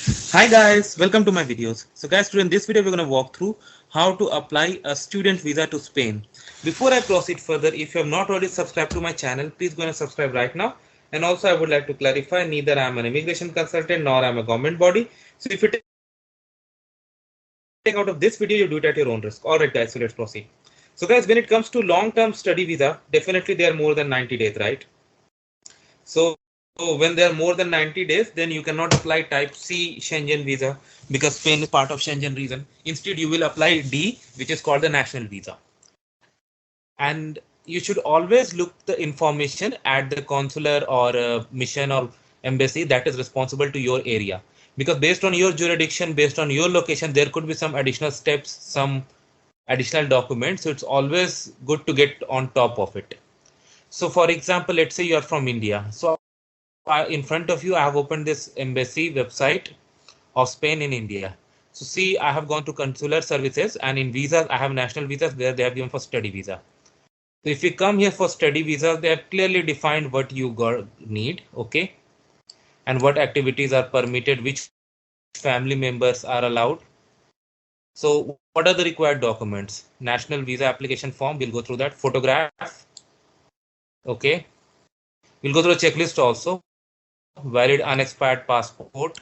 Hi guys, welcome to my videos. So guys, today in this video we're going to walk through how to apply a student visa to Spain. Before I proceed further, if you have not already subscribed to my channel, please go and subscribe right now. And also I would like to clarify, neither I am an immigration consultant nor I am a government body. So if you take out of this video, you do it at your own risk. Alright guys, so let's proceed. So guys, when it comes to long-term study visa, definitely they are more than 90 days, right? So when they are more than 90 days, then you cannot apply type C Schengen visa because Spain is part of Schengen region. Instead, you will apply D, which is called the national visa. And you should always look the information at the consular or mission or embassy that is responsible to your area. Because based on your jurisdiction, based on your location, there could be some additional steps, some additional documents. So it's always good to get on top of it. So for example, let's say you are from India. So in front of you, I have opened this embassy website of Spain in India. So see, I have gone to consular services, and in visas, I have national visas where they have given for study visa. So if you come here for study visa, they have clearly defined what you need, okay, and what activities are permitted, which family members are allowed. So what are the required documents? National visa application form, we'll go through that. Photograph, okay. We'll go through a checklist also. Valid unexpired passport,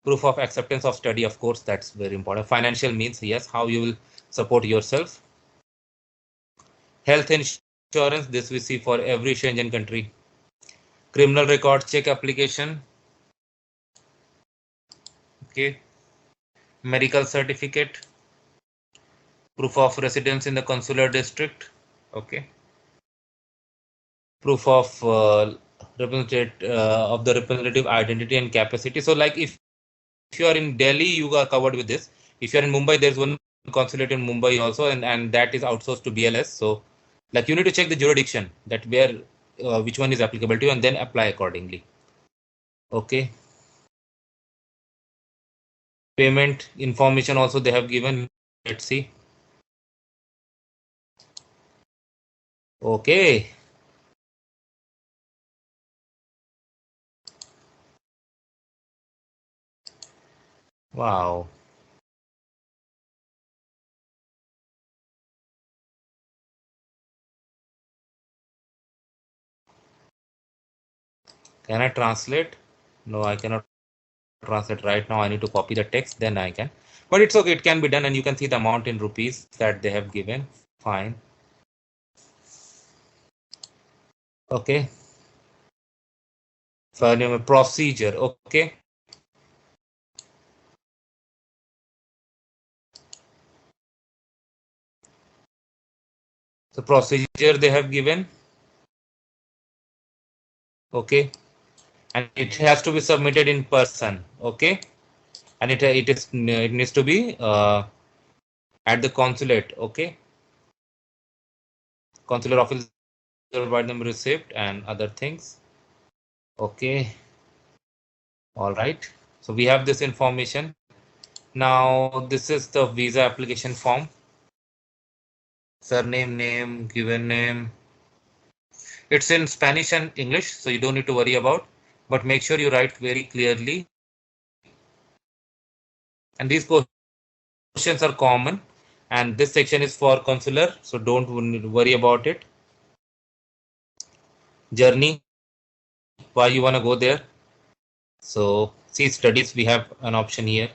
proof of acceptance of study, of course, that's very important. Financial means, yes, how you will support yourself. Health insurance, this we see for every Schengen country. Criminal record check application, okay. Medical certificate, proof of residence in the consular district, okay. Proof of representative identity and capacity. So like if you are in Delhi, you are covered with this. If you are in Mumbai, there's one consulate in Mumbai also, and that is outsourced to BLS. So like you need to check the jurisdiction that where which one is applicable to you, and then apply accordingly. Okay. Payment information also they have given. Let's see. Okay. Wow. Can I translate? No, I cannot translate right now. I need to copy the text, then I can. But it's okay, it can be done, and you can see the amount in rupees that they have given. Fine. Okay. Procedure. Okay. So procedure they have given. Okay. And it has to be submitted in person. Okay. And it needs to be at the consulate. Okay. Consular officer provide them receipt and other things. Okay. All right. So we have this information. Now this is the visa application form. Surname, name, given name. It's in Spanish and English, so you don't need to worry about. But make sure you write very clearly. And these questions are common. And this section is for consular, so don't worry about it. Journey, why you want to go there. So see studies, we have an option here.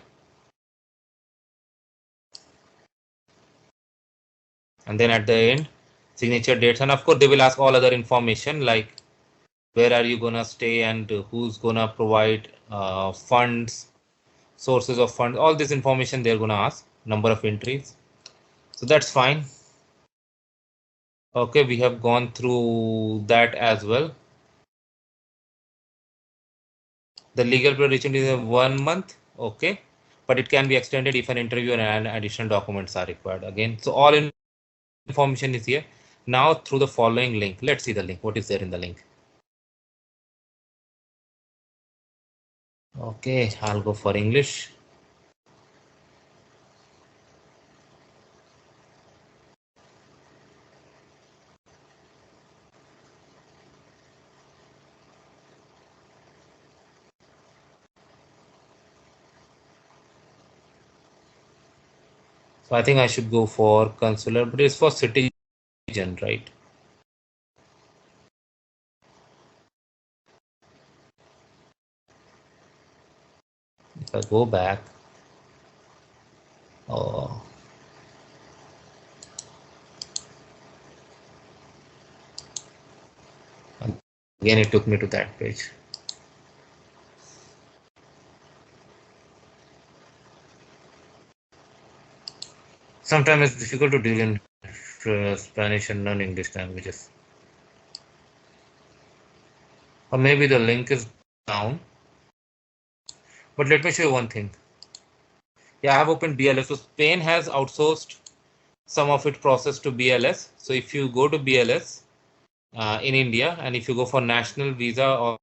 And then at the end, signature dates. And of course, they will ask all other information like where are you gonna stay and who's gonna provide funds, sources of funds, all this information they're gonna ask, number of entries. So that's fine. Okay, we have gone through that as well. The legal duration is 1 month, okay, but it can be extended if an interview and additional documents are required again. So all information is here. Now through the following link, let's see the link. What is there in the link? Okay, I'll go for English. So I think I should go for consular, but it's for citizen, right? If I go back, oh, again it took me to that page. Sometimes it's difficult to deal in Spanish and non-English languages. Or maybe the link is down. But let me show you one thing. Yeah, I have opened BLS. So Spain has outsourced some of its process to BLS. So if you go to BLS in India, and if you go for national visa or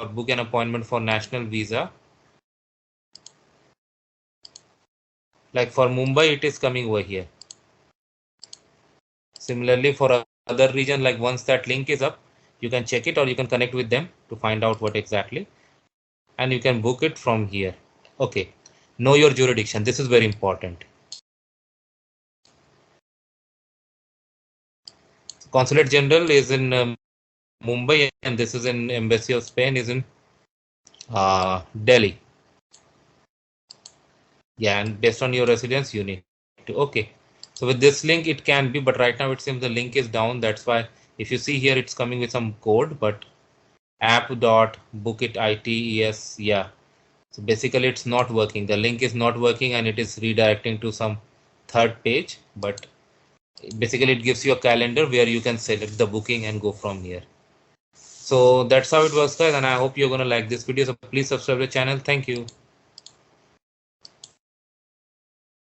book an appointment for national visa, like for Mumbai, it is coming over here. Similarly, for other region, like once that link is up, you can check it or you can connect with them to find out what exactly, and you can book it from here. Okay, know your jurisdiction. This is very important. Consulate General is in Mumbai, and this is in Embassy of Spain is in Delhi. Yeah, and based on your residence, you need to. Okay. So with this link, it can be, but right now it seems the link is down. That's why if you see here, it's coming with some code, but app.bookitits, yeah. So basically it's not working. The link is not working and it is redirecting to some third page, but basically it gives you a calendar where you can select the booking and go from here. So that's how it works, guys, and I hope you're gonna like this video. So please subscribe to the channel. Thank you.